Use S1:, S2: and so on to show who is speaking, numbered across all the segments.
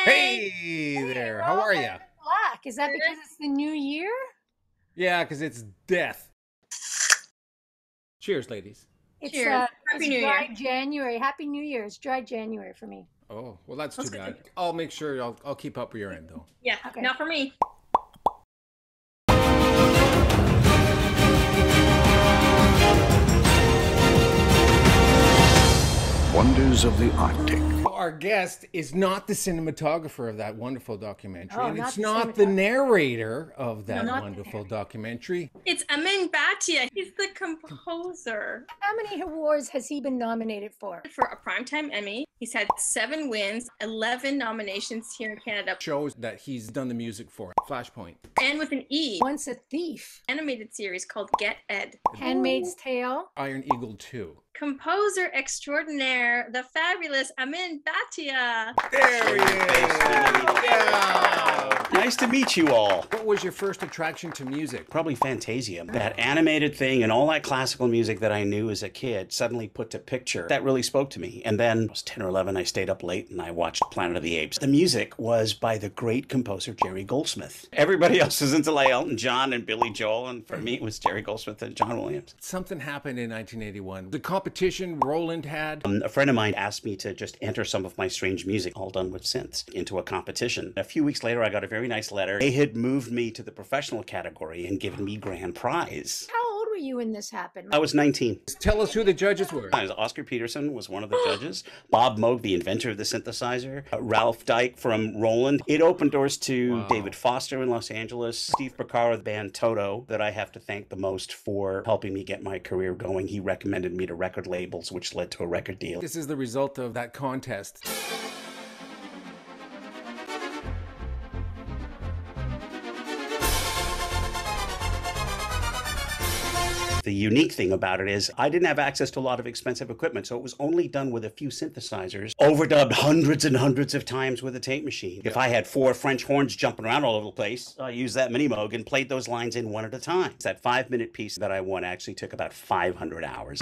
S1: Hey there, how are you?
S2: Black. Is that because it's the new year?
S1: Yeah, because it's death. Cheers, ladies.
S2: It's
S3: Cheers. Happy
S2: it's
S3: New
S2: dry
S3: Year.
S2: January. Happy New Year. It's dry January for me.
S1: Oh, well, that's too
S3: That's good.
S1: bad. I'll make sure I'll keep up with your end, though.
S3: Yeah,
S2: Okay.
S3: not for me.
S4: Wonders of the Arctic.
S1: Our guest is not the cinematographer of that wonderful documentary,
S2: Oh,
S1: and
S2: not
S1: it's
S2: the
S1: not the
S2: cinematographer.
S1: narrator of that
S2: not the
S1: wonderful documentary.
S3: It's Amin Bhatia. He's the composer.
S2: How many awards has he been nominated for?
S3: For a Primetime Emmy, he's had 7 wins, 11 nominations here in Canada,
S1: Shows that he's done the music for. Flashpoint.
S3: and with an E,
S2: Once a Thief,
S3: animated series called Get Ed.
S2: Handmaid's Tale.
S1: Iron Eagle 2.
S3: Composer extraordinaire, the fabulous Amin Bhatia.
S1: There he is! Yeah!
S5: Nice to meet you all.
S1: What was your first attraction to music?
S5: Probably Fantasia. That animated thing and all that classical music that I knew as a kid suddenly put to picture. That really spoke to me. And then I was 10 or 11, I stayed up late and I watched Planet of the Apes. The music was by the great composer Jerry Goldsmith. Everybody else was into like Elton John and Billy Joel, and for me it was Jerry Goldsmith and John Williams.
S1: Something happened in 1981. The competition Roland had.
S5: A friend of mine asked me to just enter some of my strange music, all done with synths, into a competition. A few weeks later, I got a very nice letter. They had moved me to the professional category and given me grand prize.
S2: How old were you when this happened?
S5: I was 19.
S1: Tell us who the judges were.
S5: Oscar Peterson was one of the judges. Bob Moog, the inventor of the synthesizer. Ralph Dyke from Roland. It opened doors to David Foster in Los Angeles. Steve Porcaro of the band Toto, that I have to thank the most for helping me get my career going. He recommended me to record labels, which led to a record deal.
S1: This is the result of that contest.
S5: The unique thing about it is I didn't have access to a lot of expensive equipment, so it was only done with a few synthesizers, overdubbed hundreds and hundreds of times with a tape machine. If I had 4 French horns jumping around all over the place, I used that mini Moog and played those lines in one at a time. It's that 5-minute piece that I won actually took about 500 hours.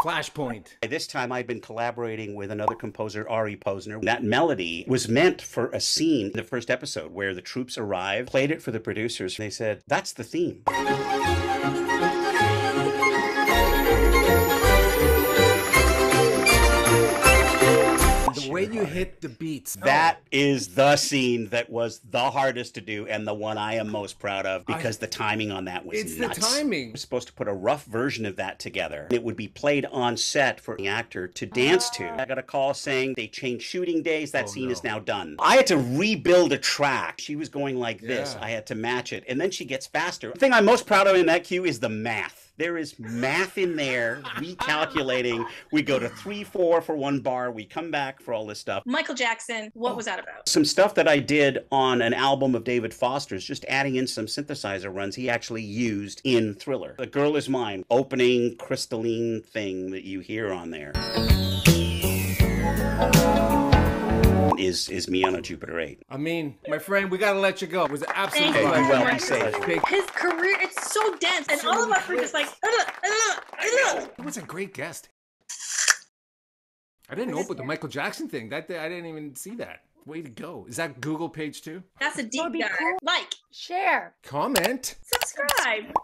S1: Flashpoint.
S5: By this time, I'd been collaborating with another composer, Ari Posner. That melody was meant for a scene in the first episode where the troops arrived, played it for the producers. They said, that's the theme.
S1: The way you hit the beats.
S5: That is the scene that was the hardest to do and the one I am most proud of because the timing on that was
S1: It's
S5: nuts.
S1: the timing.
S5: I was supposed to put a rough version of that together. It would be played on set for the actor to dance to. I got a call saying they changed shooting days. That scene is now done. I had to rebuild a track. She was going like this.
S1: Yeah.
S5: I had to match it. And then she gets faster. The thing I'm most proud of in that cue is the math. There is math in there, recalculating. We go to 3/4 for one bar. We come back for all this stuff.
S3: Michael Jackson, what was that about?
S5: Some stuff that I did on an album of David Foster's, just adding in some synthesizer runs he actually used in Thriller. The Girl Is Mine, opening crystalline thing that you hear on there. Is me on a Jupiter 8.
S1: I mean, my friend, we gotta let you go. It was an absolute
S3: Thank you.
S1: pleasure.
S5: Well, be safe.
S1: Big-
S3: His career, it's so dense, and all of us were just like,
S1: He was a great guest. I didn't know about the Michael Jackson thing. I didn't even see that. Way to go. Is that Google page too?
S3: That's a deep
S2: That'd be
S3: dive.
S2: cool.
S3: Like,
S2: Share.
S1: Comment.
S3: subscribe.